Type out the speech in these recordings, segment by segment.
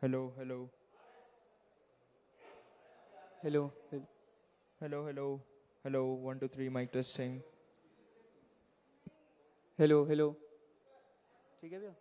Hello, hello, hello, hello, hello, hello. 1, 2, 3. Mic testing. Hello, hello. ठीक है भैया?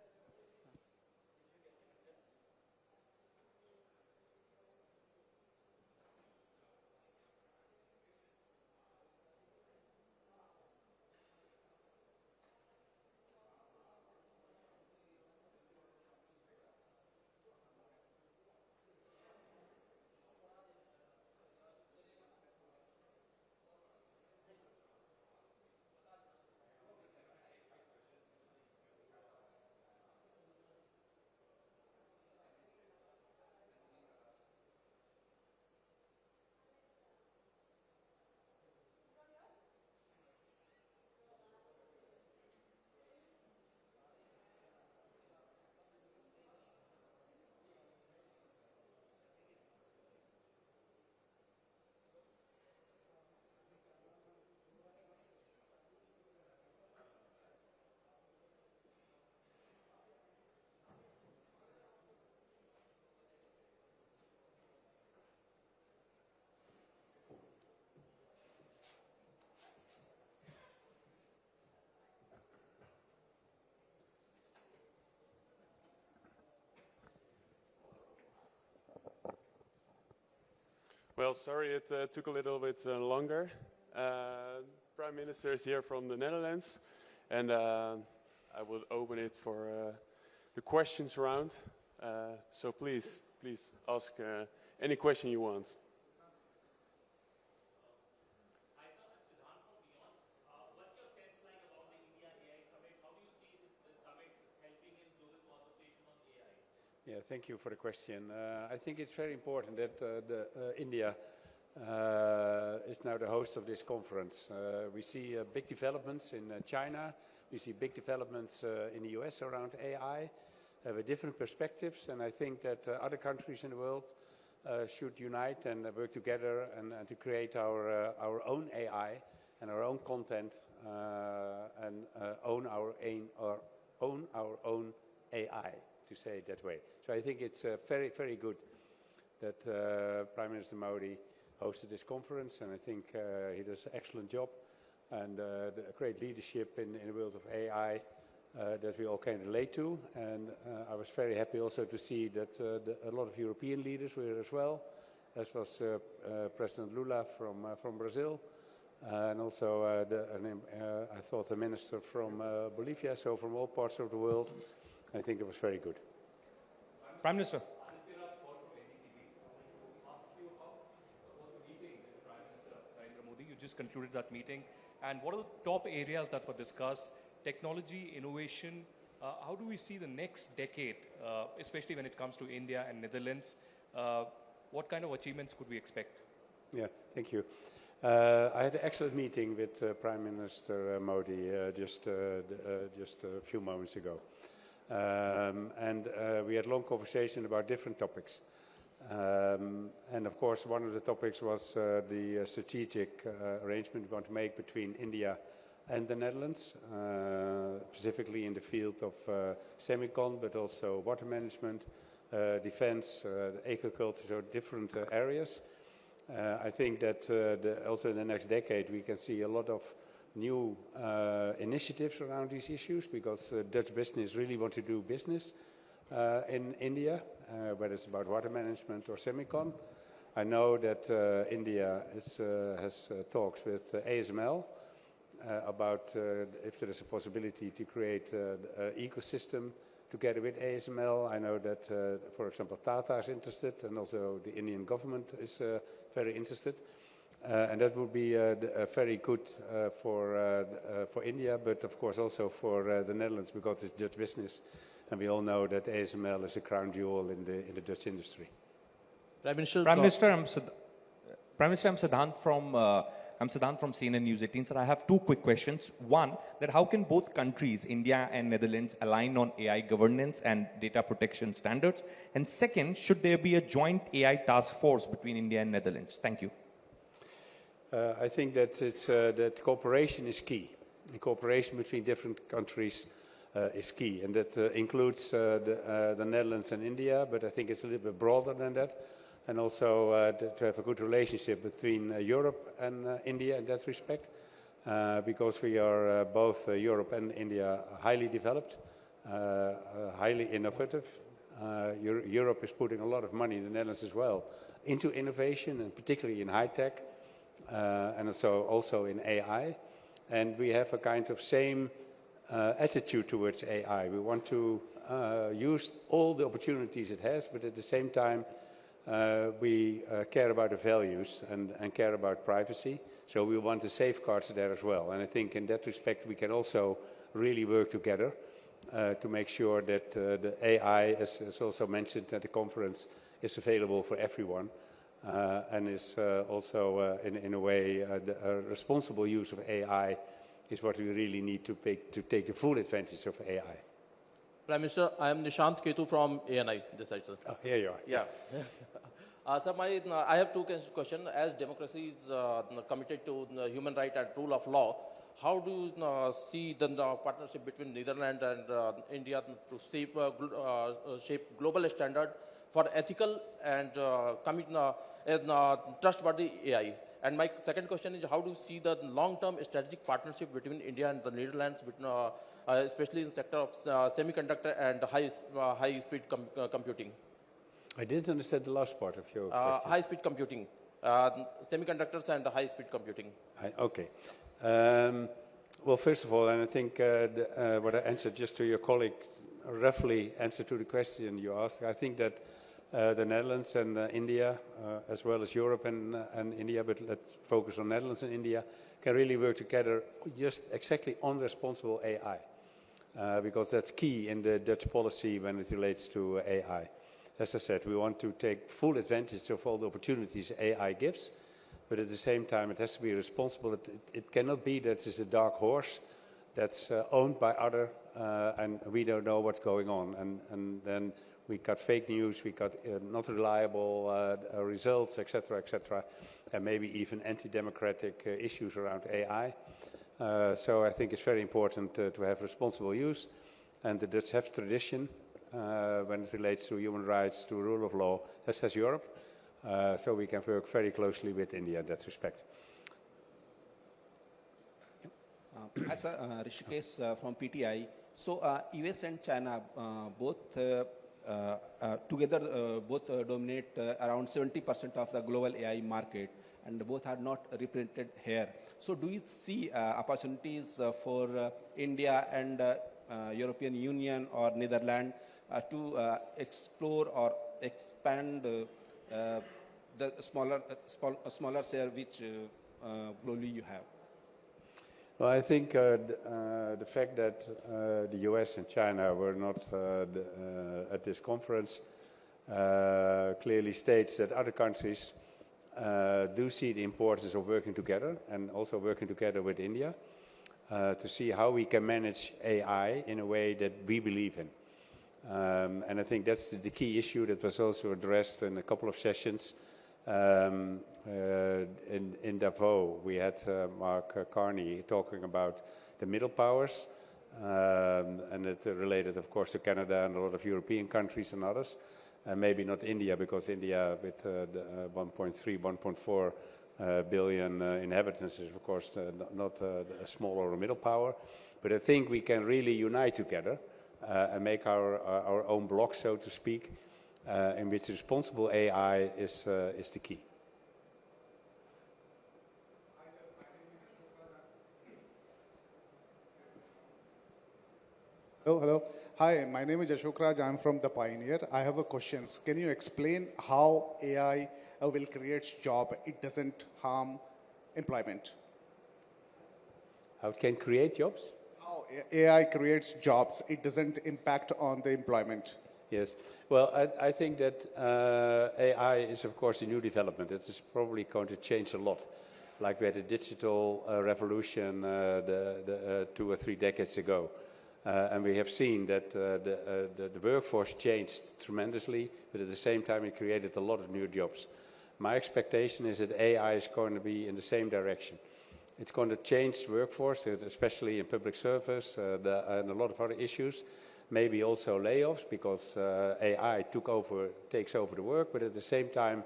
Well, sorry it took a little bit longer. Prime Minister is here from the Netherlands, and I will open it for the questions round. So please ask any question you want. What's your sense like about the India AI Summit? How do you see this summit helping in global conversation on AI? Yeah, thank you for the question. I think it's very important that India is now the host of this conference. We see big developments in China. We see big developments in the US around AI with different perspectives. And I think that other countries in the world should unite and work together and to create our own AI and our own content and own our own AI, to say it that way. So I think it's very, very good that Prime Minister Modi hosted this conference, and I think he does an excellent job and the great leadership in the world of AI that we all can relate to. And I was very happy also to see that a lot of European leaders were here as well, as was President Lula from Brazil, and also I thought the minister from Bolivia, so from all parts of the world. I think it was very good. Prime Minister. You just concluded that meeting, and what are the top areas that were discussed? Technology, innovation. How do we see the next decade, especially when it comes to India and Netherlands? What kind of achievements could we expect? Yeah, thank you. I had an excellent meeting with Prime Minister Modi just a few moments ago. And we had a long conversation about different topics. And of course, one of the topics was the strategic arrangement we want to make between India and the Netherlands, specifically in the field of semicon, but also water management, defense, agriculture, so different areas. I think that also in the next decade we can see a lot of new initiatives around these issues, because Dutch business really want to do business in India, whether it's about water management or semicon. I know that India has talks with ASML about if there is a possibility to create an ecosystem together with ASML. I know that, for example, Tata is interested, and also the Indian government is very interested. And that would be very good for India, but of course also for the Netherlands, because it's Dutch business, and we all know that ASML is a crown jewel in the Dutch industry. Prime Minister, I'm Siddhant from CNN News 18. Sir, I have two quick questions. One, that how can both countries, India and Netherlands, align on AI governance and data protection standards? And second, should there be a joint AI task force between India and Netherlands? Thank you. I think that that cooperation is key. The cooperation between different countries is key. And that includes the Netherlands and India, but I think it's a little bit broader than that. And also to have a good relationship between Europe and India in that respect, because we are both Europe and India highly developed, highly innovative. Europe is putting a lot of money, the Netherlands as well, into innovation, and particularly in high tech, and so also in AI. And we have a kind of same attitude towards AI. We want to use all the opportunities it has, but at the same time, we care about the values and care about privacy. So we want the safeguards there as well. And I think in that respect, we can also really work together to make sure that the AI, as also mentioned at the conference, is available for everyone and is also, in a way, the responsible use of AI is what we really need to take the full advantage of AI. Prime Minister, I am Nishant Ketu from ANI, this side, sir. Oh, here you are. Yeah. Sir, I have two questions. As democracy is committed to human rights and rule of law, how do you see the partnership between Netherlands and India to shape global standard for ethical and trustworthy AI? And my second question is, how do you see the long-term strategic partnership between India and the Netherlands, especially in the sector of semiconductor and high-speed computing? I didn't understand the last part of your question. High-speed computing, semiconductors and high-speed computing. Okay. Well, first of all, and I think what I answered just to your colleague roughly answered to the question you asked. I think that the Netherlands and India, as well as Europe and India, but let's focus on Netherlands and India, can really work together just exactly on responsible AI, because that's key in the Dutch policy when it relates to AI. As I said, we want to take full advantage of all the opportunities AI gives, but at the same time it has to be responsible. It cannot be that it's a dark horse that's owned by other and we don't know what's going on. And then we got fake news, we got not reliable results, etc., and maybe even anti-democratic issues around AI. So I think it's very important to have responsible use, and the Dutch have tradition when it relates to human rights, to rule of law, as has Europe. So we can work very closely with India in that respect. Hi, sir. Rishikesh from PTI. So US and China both together dominate around 70% of the global AI market, and both are not represented here. So do you see opportunities for India and European Union or Netherlands to explore or expand the smaller share which globally you have? Well, I think the fact that the US and China were not at this conference clearly states that other countries do see the importance of working together, and also working together with India to see how we can manage AI in a way that we believe in. And I think that's the key issue that was also addressed in a couple of sessions. In Davos, we had Mark Carney talking about the middle powers, and it related, of course, to Canada and a lot of European countries and others, and maybe not India, because India with 1.3, 1.4 billion inhabitants is, of course, not a small or a middle power. But I think we can really unite together and make our own block, so to speak, in which responsible AI is the key. Hello. Hi, my name is Ashok Raj. I'm from The Pioneer. I have a question. Can you explain how AI will create job? It doesn't harm employment. How it can create jobs? How AI creates jobs. It doesn't impact on the employment. Yes. Well, I think that AI is, of course, a new development. It is probably going to change a lot. Like we had a digital revolution 2 or 3 decades ago. And we have seen that the workforce changed tremendously, but at the same time it created a lot of new jobs. My expectation is that AI is going to be in the same direction. It's going to change the workforce, especially in public service and a lot of other issues. Maybe also layoffs, because AI takes over the work, but at the same time,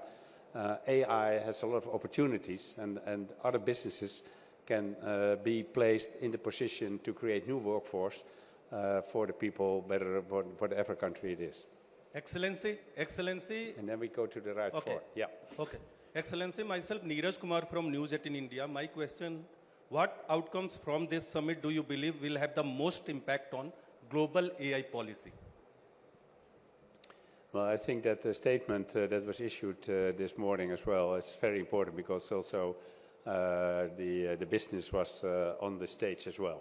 AI has a lot of opportunities, and other businesses can be placed in the position to create new workforce for the people, better for whatever country it is. Excellency. And then we go to the right floor. Yeah. Okay. Excellency, myself Neeraj Kumar from News 18 India. My question, what outcomes from this summit do you believe will have the most impact on global AI policy? Well, I think that the statement that was issued this morning as well is very important, because also the business was on the stage as well.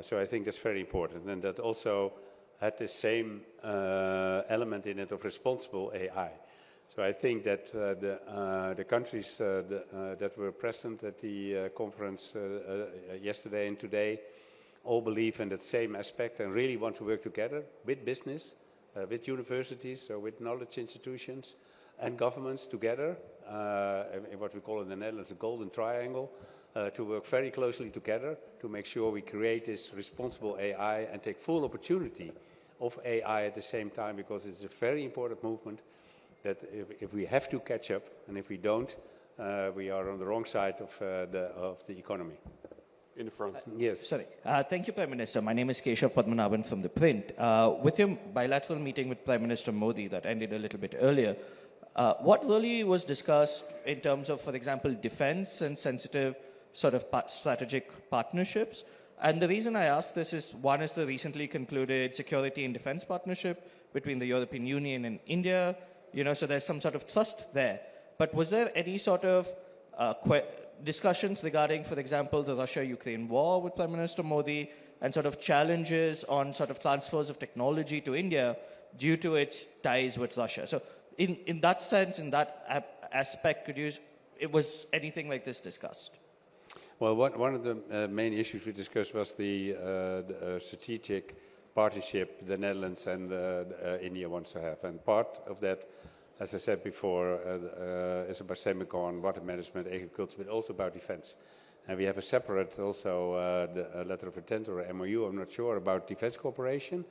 So I think that's very important, and that also had the same element in it of responsible AI. So I think that the countries that were present at the conference yesterday and today all believe in that same aspect and really want to work together with business, with universities, so with knowledge institutions and governments together, in what we call in the Netherlands a golden triangle, to work very closely together to make sure we create this responsible AI and take full opportunity of AI at the same time, because it's a very important movement that if we have to catch up, and if we don't, we are on the wrong side of the economy. In the front. Yes. Sorry. Thank you, Prime Minister. My name is Keshav Padmanabhan from The Print. With your bilateral meeting with Prime Minister Modi that ended a little bit earlier, what really was discussed in terms of, for example, defense and sensitive sort of strategic partnerships? And the reason I ask this is, one is the recently concluded security and defense partnership between the European Union and India, so there's some sort of trust there. But was there any sort of discussions regarding, for example, the Russia-Ukraine war with Prime Minister Modi, and sort of challenges on sort of transfers of technology to India due to its ties with Russia? So in that sense, in that aspect, was anything like this discussed? Well, one of the main issues we discussed was the strategic partnership the Netherlands and India wants to have. And part of that, as I said before, is about semicon, water management, agriculture, but also about defense. And we have a separate also letter of intent or MOU, I'm not sure, about defense cooperation.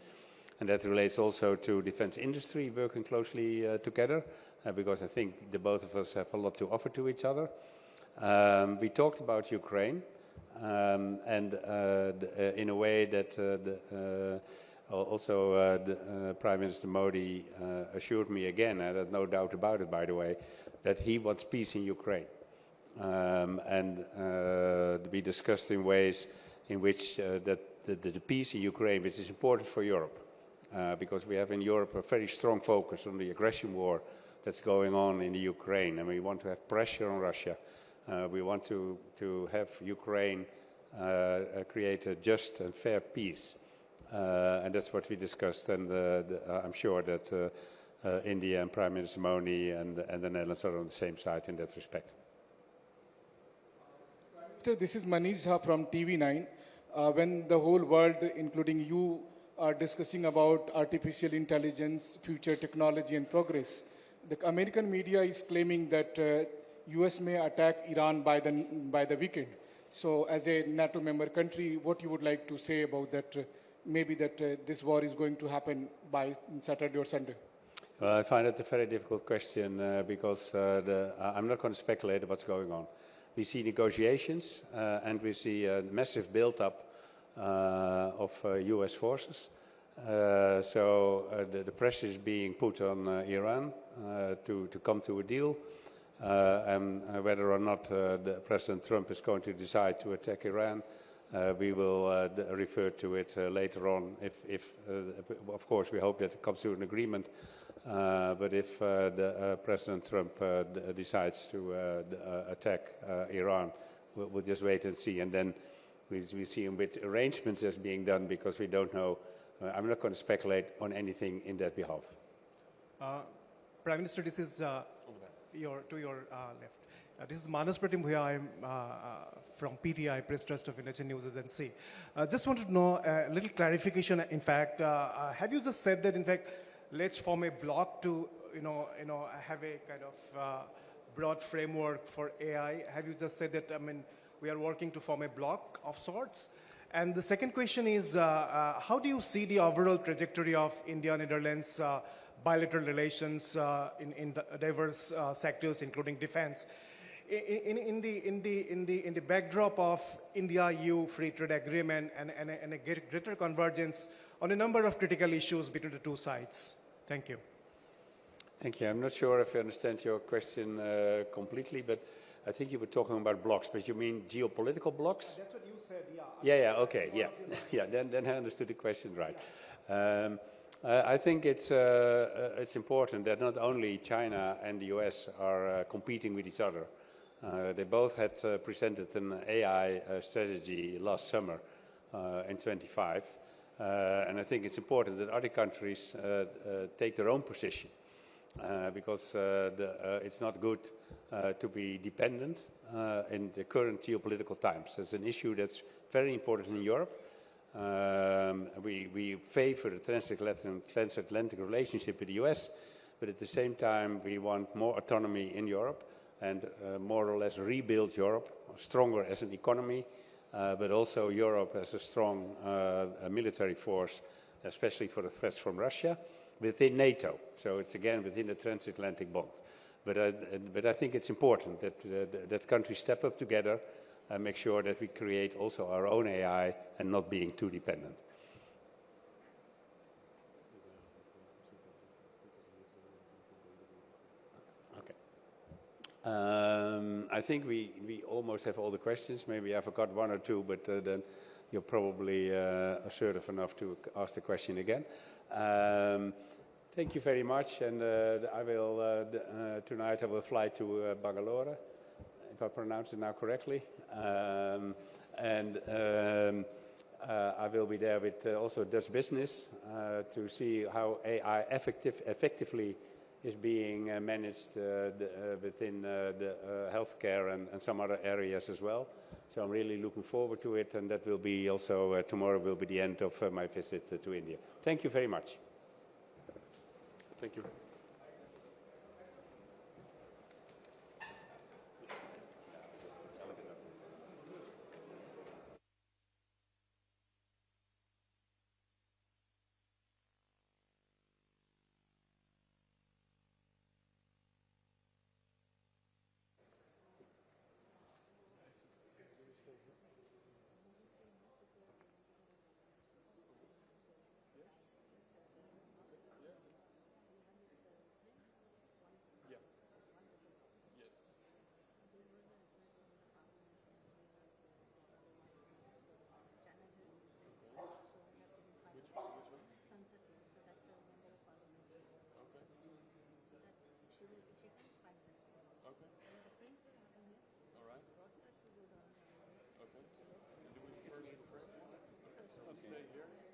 And that relates also to defense industry working closely together, because I think the both of us have a lot to offer to each other. We talked about Ukraine, and in a way that also Prime Minister Modi assured me again, and I have no doubt about it, by the way, that he wants peace in Ukraine. And we discussed in ways in which that the peace in Ukraine, which is important for Europe, because we have in Europe a very strong focus on the aggression war that's going on in the Ukraine, and we want to have pressure on Russia. We want to have Ukraine create a just and fair peace. And that's what we discussed, and I'm sure that India and Prime Minister Modi and the Netherlands are on the same side in that respect. This is Manish from TV9. When the whole world, including you, are discussing about artificial intelligence, future technology and progress, the American media is claiming that US may attack Iran by the weekend. So as a NATO member country, what you would like to say about that, maybe that this war is going to happen by Saturday or Sunday? Well, I find it a very difficult question because I'm not going to speculate on what's going on. We see negotiations and we see a massive build-up of US forces. So the pressure is being put on Iran to come to a deal. And whether or not President Trump is going to decide to attack Iran, we will refer to it later on. Of course, we hope that it comes to an agreement. But if President Trump decides to attack Iran, we'll just wait and see. And then we see him with arrangements as being done, because we don't know. I'm not going to speculate on anything in that behalf. Prime Minister, this is to your left. This is Manas Pratim Bhuya. I'm from PTI, Press Trust of India News Agency. Just wanted to know a little clarification. In fact, have you just said that, in fact, let's form a bloc to, have a kind of broad framework for AI? Have you just said that, we are working to form a bloc of sorts. And the second question is, how do you see the overall trajectory of India-Netherlands bilateral relations in diverse sectors, including defense, in the backdrop of India-EU free trade agreement and a greater convergence on a number of critical issues between the two sides? Thank you. Thank you. I'm not sure if I understand your question completely, but I think you were talking about blocks, but you mean geopolitical blocks? That's what you said, yeah. Yeah, okay, yeah. Yeah, then I understood the question right. I think it's important that not only China and the US are competing with each other. They both had presented an AI strategy last summer in 25. And I think it's important that other countries take their own position. Because it's not good to be dependent in the current geopolitical times. It's an issue that's very important in Europe. We favor the transatlantic relationship with the US, but at the same time we want more autonomy in Europe and more or less rebuild Europe, stronger as an economy, but also Europe as a strong military force, especially for the threats from Russia, within NATO. So it's again within the transatlantic bond. But I think it's important that countries step up together and make sure that we create also our own AI and not being too dependent. Okay. I think we almost have all the questions. Maybe I forgot one or two, but then you're probably assertive enough to ask the question again. Thank you very much, and I will tonight I will fly to Bangalore, if I pronounce it now correctly, and I will be there with also Dutch business to see how AI effectively is being managed within the healthcare and some other areas as well. So I'm really looking forward to it, and that will be also tomorrow will be the end of my visit to India. Thank you very much. Thank you. Stay here.